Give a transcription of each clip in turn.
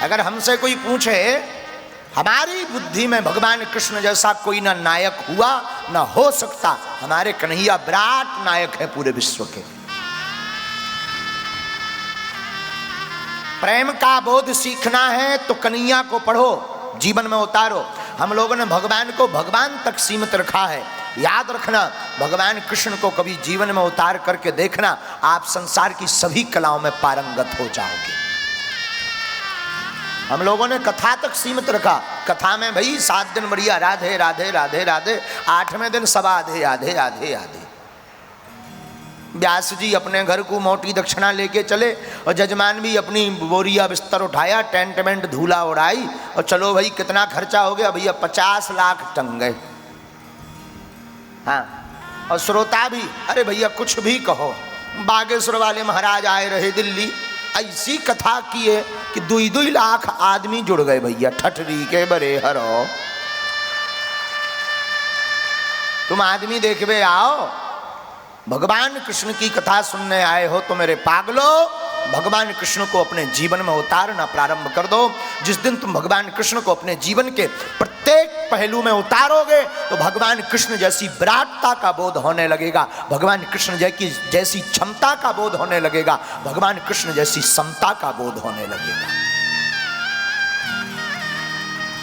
अगर हमसे कोई पूछे हमारी बुद्धि में भगवान कृष्ण जैसा कोई ना नायक हुआ ना हो सकता, हमारे कन्हैया विराट नायक है पूरे विश्व के। प्रेम का बोध सीखना है तो कन्हैया को पढ़ो, जीवन में उतारो। हम लोगों ने भगवान को भगवान तक सीमित रखा है। याद रखना, भगवान कृष्ण को कभी जीवन में उतार करके देखना, आप संसार की सभी कलाओं में पारंगत हो जाओगे। हम लोगों ने कथा तक सीमित रखा। कथा में भाई 7 दिन बढ़िया राधे राधे राधे राधे, 8वें दिन सब आधे आधे आधे आधे। व्यास जी अपने घर को मोटी दक्षिणा लेके चले और जजमान भी अपनी बोरिया बिस्तर उठाया, टेंट वेंट धूला उड़ाई और चलो भाई कितना खर्चा हो गया भैया, 50 लाख टंग गए। हाँ, और श्रोता भी अरे भैया कुछ भी कहो, बागेश्वर वाले महाराज आए रहे दिल्ली, ऐसी कथा की है कि 2-2 लाख आदमी जुड़ गए भैया, ठठरी के बरे हरो। तुम आदमी देखवे आओ, भगवान कृष्ण की कथा सुनने आए हो तो मेरे पागलो, भगवान कृष्ण को अपने जीवन में उतारना प्रारंभ कर दो। जिस दिन तुम भगवान कृष्ण को अपने जीवन के प्रत्येक पहलू में उतारोगे तो भगवान कृष्ण जैसी विराटता का बोध होने लगेगा, भगवान कृष्ण जैसी क्षमता का बोध होने लगेगा, भगवान कृष्ण जैसी समता का बोध होने लगेगा।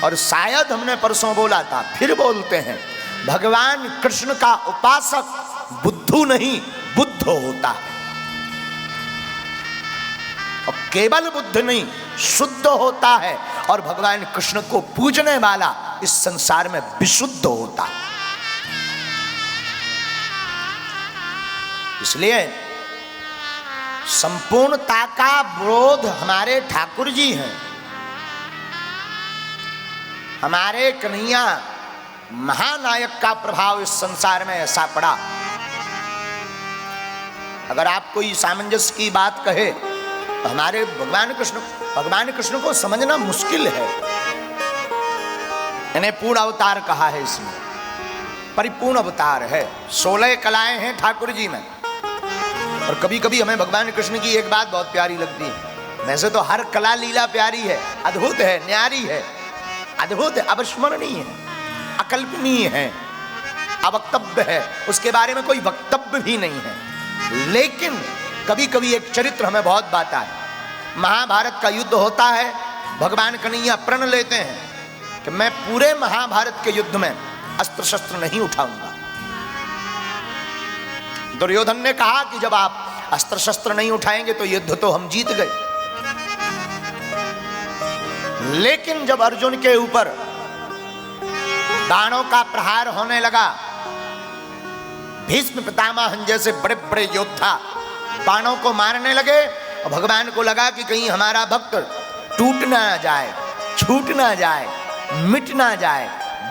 और शायद हमने परसों बोला था, फिर बोलते हैं, भगवान कृष्ण का उपासक बुद्धू नहीं बुद्ध होता है। और केवल बुद्ध नहीं, शुद्ध होता है। और भगवान कृष्ण को पूजने वाला इस संसार में विशुद्ध होता है। इसलिए संपूर्णता का बोध हमारे ठाकुर जी हैं। हमारे कन्हैया महानायक का प्रभाव इस संसार में ऐसा पड़ा। अगर आप कोई सामंजस्य की बात कहे तो हमारे भगवान कृष्ण को समझना मुश्किल है। इन्हें पूर्ण अवतार कहा है, इसमें परिपूर्ण अवतार है। 16 कलाएं हैं ठाकुर जी में। और कभी कभी हमें भगवान कृष्ण की एक बात बहुत प्यारी लगती है। वैसे तो हर कला लीला प्यारी है, अद्भुत है, न्यारी है, अद्भुत है, अविस्मरणीय है, अकल्पनीय है, अवक्तव्य है, उसके बारे में कोई वक्तव्य भी नहीं है। लेकिन कभी कभी एक चरित्र हमें बहुत बाता है। महाभारत का युद्ध होता है, भगवान कन्हैया प्रण लेते हैं कि मैं पूरे महाभारत के युद्ध में अस्त्र शस्त्र नहीं उठाऊंगा। दुर्योधन ने कहा कि जब आप अस्त्र शस्त्र नहीं उठाएंगे तो युद्ध तो हम जीत गए। लेकिन जब अर्जुन के ऊपर बाणों का प्रहार होने लगा, भीष्म पितामह जैसे बड़े बड़े योद्धा बाणों को मारने लगे और भगवान को लगा कि कहीं हमारा भक्त टूट ना जाए, छूट ना जाए, मिट ना जाए,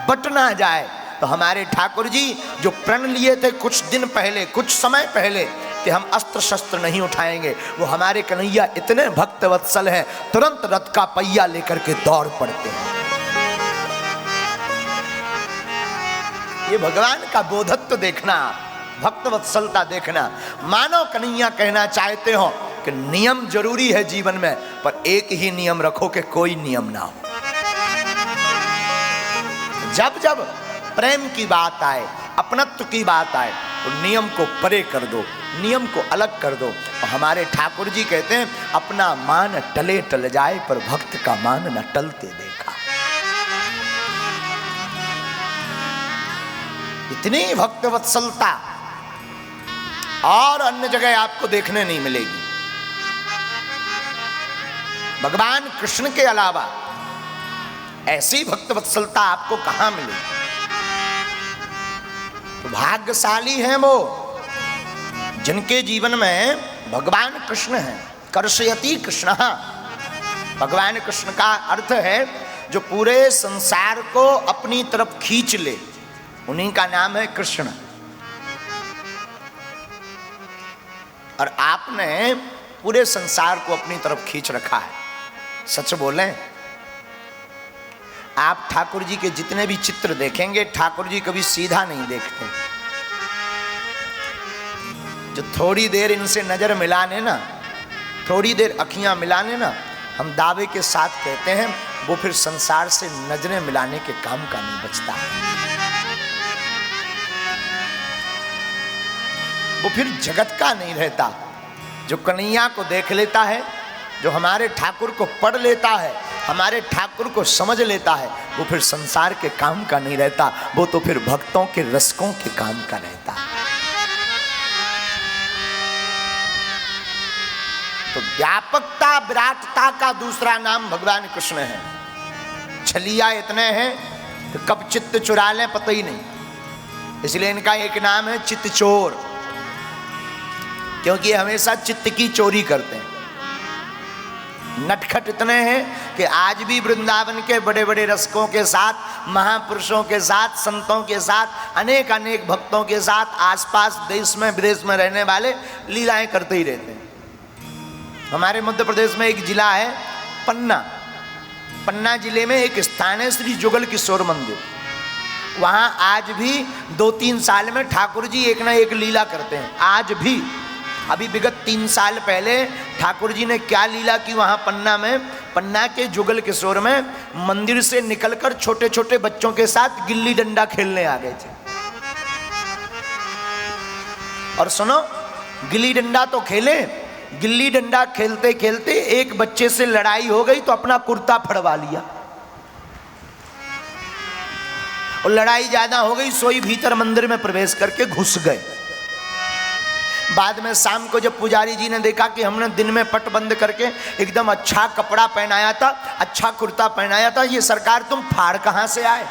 बट ना जाए। तो हमारे ठाकुर जी जो प्रण लिए थे कुछ दिन पहले, कुछ समय पहले कि हम अस्त्र शस्त्र नहीं उठाएंगे, वो हमारे कन्हैया इतने भक्त वत्सल हैं, तुरंत रथ का पहिया लेकर के दौड़ पड़ते हैं। ये भगवान का बोधत्व देखना, भक्त वत्सलता देखना। मानो कन्हैया कहना चाहते हो कि नियम जरूरी है जीवन में, पर एक ही नियम रखो कि कोई नियम ना हो। जब जब प्रेम की बात आए, अपनत्व की बात आए, तो नियम को परे कर दो, नियम को अलग कर दो। और हमारे ठाकुर जी कहते हैं, अपना मान टले टल जाए पर भक्त का मान न टलते देखा। इतनी भक्त वत्सलता और अन्य जगह आपको देखने नहीं मिलेगी। भगवान कृष्ण के अलावा ऐसी भक्त वत्सलता आपको कहां मिलेगी? तो भाग्यशाली हैं वो जिनके जीवन में भगवान कृष्ण हैं। कर्षयति कृष्ण, भगवान कृष्ण का अर्थ है जो पूरे संसार को अपनी तरफ खींच ले, उन्हीं का नाम है कृष्ण। और आपने पूरे संसार को अपनी तरफ खींच रखा है। सच बोलें, आप ठाकुर जी के जितने भी चित्र देखेंगे, ठाकुर जी कभी सीधा नहीं देखते। जो थोड़ी देर इनसे नजर मिलाने ना, थोड़ी देर अखियां मिलाने ना, हम दावे के साथ कहते हैं वो फिर संसार से नजरें मिलाने के काम का नहीं बचता, वो फिर जगत का नहीं रहता। जो कन्हैया को देख लेता है, जो हमारे ठाकुर को पढ़ लेता है, हमारे ठाकुर को समझ लेता है, वो फिर संसार के काम का नहीं रहता, वो तो फिर भक्तों के रसकों के काम का रहता है। तो व्यापकता विराटता का दूसरा नाम भगवान कृष्ण है। छलिया इतने हैं कि कब चित्त चुरा लें पता ही नहीं, इसलिए इनका एक नाम है चित्त चोर, क्योंकि हमेशा चित्त की चोरी करते हैं। नटखट इतने हैं कि आज भी वृंदावन के बड़े बड़े रसिकों के साथ, महापुरुषों के साथ, संतों के साथ, अनेक अनेक भक्तों के साथ आसपास देश में विदेश में रहने वाले लीलाएं करते ही रहते हैं। हमारे मध्य प्रदेश में एक जिला है पन्ना, पन्ना जिले में एक स्थान है श्री जुगल किशोर मंदिर। वहाँ आज भी 2-3 साल में ठाकुर जी एक ना एक लीला करते हैं। आज भी, अभी विगत 3 साल पहले ठाकुर जी ने क्या लीला की वहाँ पन्ना में, पन्ना के जुगल किशोर में मंदिर से निकलकर छोटे छोटे बच्चों के साथ गिल्ली डंडा खेलने आ गए थे। और सुनो, गिल्ली डंडा तो खेले, गिल्ली डंडा खेलते खेलते एक बच्चे से लड़ाई हो गई तो अपना कुर्ता फड़वा लिया, और लड़ाई ज्यादा हो गई, सोई भीतर मंदिर में प्रवेश करके घुस गए। बाद में शाम को जब पुजारी जी ने देखा कि हमने दिन में पट बंद करके एकदम अच्छा कपड़ा पहनाया था, अच्छा कुर्ता पहनाया था, ये सरकार तुम फाड़ कहाँ से आए?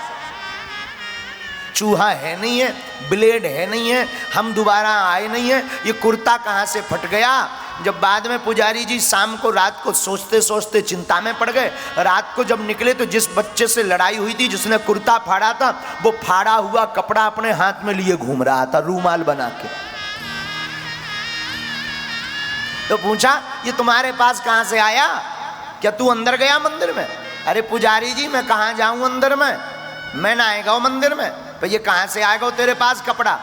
चूहा है नहीं है, ब्लेड है नहीं है, हम दोबारा आए नहीं है, ये कुर्ता कहाँ से फट गया? जब बाद में पुजारी जी शाम को रात को सोचते सोचते चिंता में पड़ गए, रात को जब निकले तो जिस बच्चे से लड़ाई हुई थी, जिसने कुर्ता फाड़ा था, वो फाड़ा हुआ कपड़ा अपने हाथ में लिए घूम रहा था, रूमाल बना के। तो पूछा, ये तुम्हारे पास कहाँ से आया? क्या तू अंदर गया मंदिर में? अरे पुजारी जी मैं कहाँ जाऊं अंदर में, मैं ना आएगा मंदिर में। तो ये कहाँ से आएगा तेरे पास कपड़ा?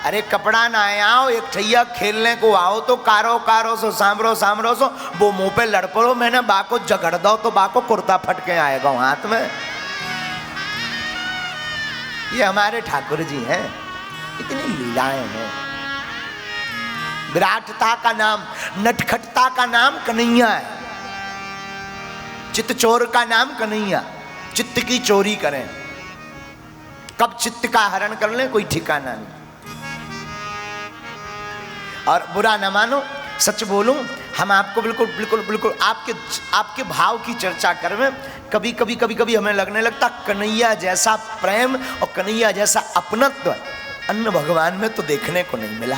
अरे कपड़ा ना आए आओ, एक ठैया खेलने को आओ तो कारो कारो सो सांभरो सांभरो सो वो मुंह पे लड़ पड़ो, मैंने बाको झगड़ दो तो बाको कुर्ता फट के आएगा हाथ में। ये हमारे ठाकुर जी हैं, इतनी लीलाएं हैं। विराटता का नाम, नटखटता का नाम कन्हैया है, चित्त चोर का नाम कन्हैया। चित्त की चोरी करें, कब चित्त का हरण कर लें कोई ठिकाना नहीं। और बुरा न मानो, सच बोलूं, हम आपको बिल्कुल बिल्कुल बिल्कुल आपके भाव की चर्चा कर में कभी कभी हमें लगने लगता कन्हैया जैसा प्रेम और कन्हैया जैसा अपनत्व अन्य भगवान में तो देखने को नहीं मिला।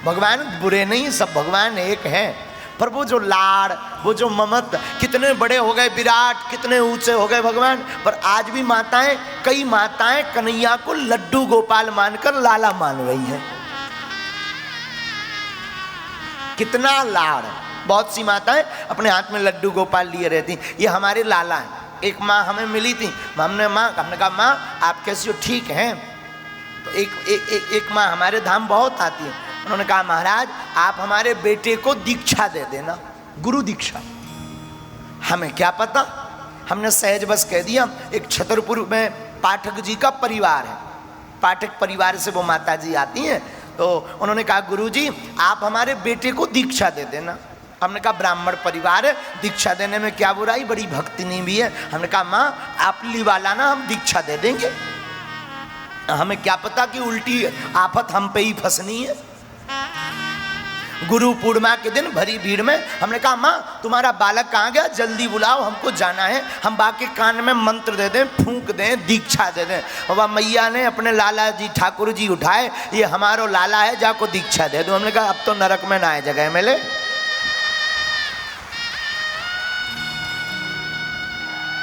भगवान बुरे नहीं, सब भगवान एक हैं, पर वो जो लाड़, वो जो ममत, कितने बड़े हो गए विराट, कितने ऊंचे हो गए भगवान, पर आज भी माताएं, कई माताएं कन्हैया को लड्डू गोपाल मानकर लाला मान रही हैं। कितना लाड़, बहुत सी माताएं अपने हाथ में लड्डू गोपाल लिए रहती। ये हमारे लाला हैं। एक माँ हमें मिली थी, हमने कहा माँ आप कैसी हो? ठीक हैं। तो एक माँ हमारे धाम बहुत आती है, उन्होंने कहा महाराज आप हमारे बेटे को दीक्षा दे देना, गुरु दीक्षा। हमें क्या पता, हमने सहज बस कह दिया। एक छतरपुर में पाठक जी का परिवार है, पाठक परिवार से वो माता जी आती हैं, तो उन्होंने कहा गुरुजी आप हमारे बेटे को दीक्षा दे देना। हमने कहा ब्राह्मण परिवार है, दीक्षा देने में क्या बुराई, बड़ी भक्ति नहीं भी है। हमने कहा माँ आप लीवाला ना, हम दीक्षा दे देंगे, हमें क्या पता कि उल्टी आफत हम पे ही फंसनी है। गुरु पूर्णिमा के दिन भरी भीड़ में हमने कहा माँ तुम्हारा बालक कहाँ गया, जल्दी बुलाओ हमको जाना है, हम बाकी कान में मंत्र दे दें, फूंक दें, दीक्षा दे दें। वह मैया ने अपने लाला जी ठाकुर जी उठाए, ये हमारो लाला है, जाको दीक्षा दे दो। हमने कहा अब तो नरक में ना आए जगह मिले।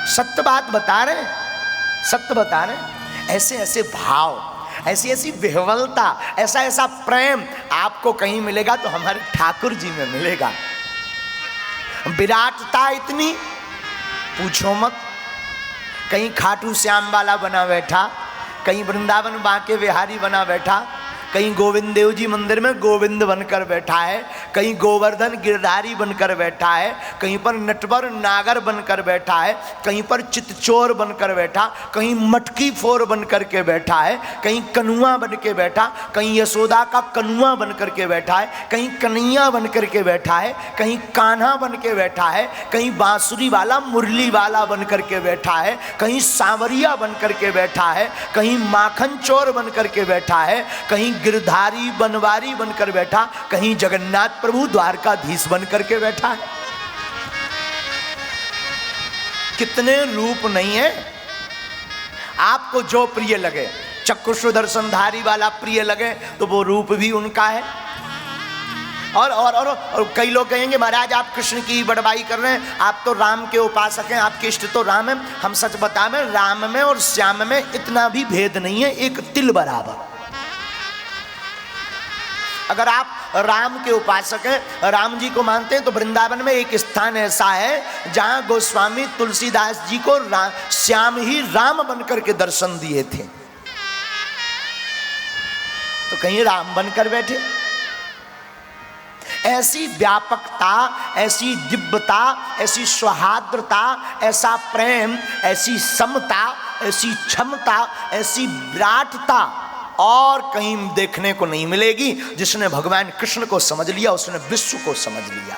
सत्य बात बता रहे, सत्य बता रहे। ऐसे ऐसे भाव, ऐसी ऐसी विह्वलता, ऐसा ऐसा प्रेम आपको कहीं मिलेगा तो हमारे ठाकुर जी में मिलेगा। विराटता इतनी पूछो मत, कहीं खाटू श्याम वाला बना बैठा, कहीं वृंदावन बांके बिहारी बना बैठा, कहीं गोविंद देव जी मंदिर में गोविंद बनकर बैठा है, कहीं गोवर्धन गिरधारी बनकर बैठा है, कहीं पर नटवर नागर बनकर बैठा है, कहीं पर चितचोर बनकर बैठा, कहीं मटकी फोर बनकर के बैठा है, कहीं कनुआ बन के बैठा, कहीं यशोदा का कनुआ बनकर के बैठा है, कहीं कन्हैया बनकर के बैठा है, कहीं कान्हा बन के बैठा है, कहीं बांसुरी वाला मुरली वाला बनकर के बैठा है, कहीं सांवरिया बनकर के बैठा है, कहीं माखन चोर बनकर के बैठा है, कहीं गिरधारी बनवारी बनकर बैठा, कहीं जगन्नाथ प्रभु द्वारकाधीश बनकर के बैठा है। कितने रूप नहीं है। आपको जो प्रिय लगे, चक्षु सुदर्शनधारी वाला प्रिय लगे तो वो रूप भी उनका है। और कई लोग कहेंगे महाराज आप कृष्ण की बड़वाई कर रहे हैं, आप तो राम के उपासक हैं, आपके इष्ट तो राम है। हम सच बताएं, राम में और श्याम में इतना भी भेद नहीं है, एक तिल बराबर। अगर आप राम के उपासक हैं, राम जी को मानते हैं, तो वृंदावन में एक स्थान ऐसा है जहां गोस्वामी तुलसीदास जी को श्याम ही राम बनकर के दर्शन दिए थे। तो कहीं राम बनकर बैठे। ऐसी व्यापकता, ऐसी दिव्यता, ऐसी सौहार्द्रता, ऐसा प्रेम, ऐसी समता, ऐसी क्षमता, ऐसी विराटता और कहीं देखने को नहीं मिलेगी। जिसने भगवान कृष्ण को समझ लिया उसने विश्व को समझ लिया।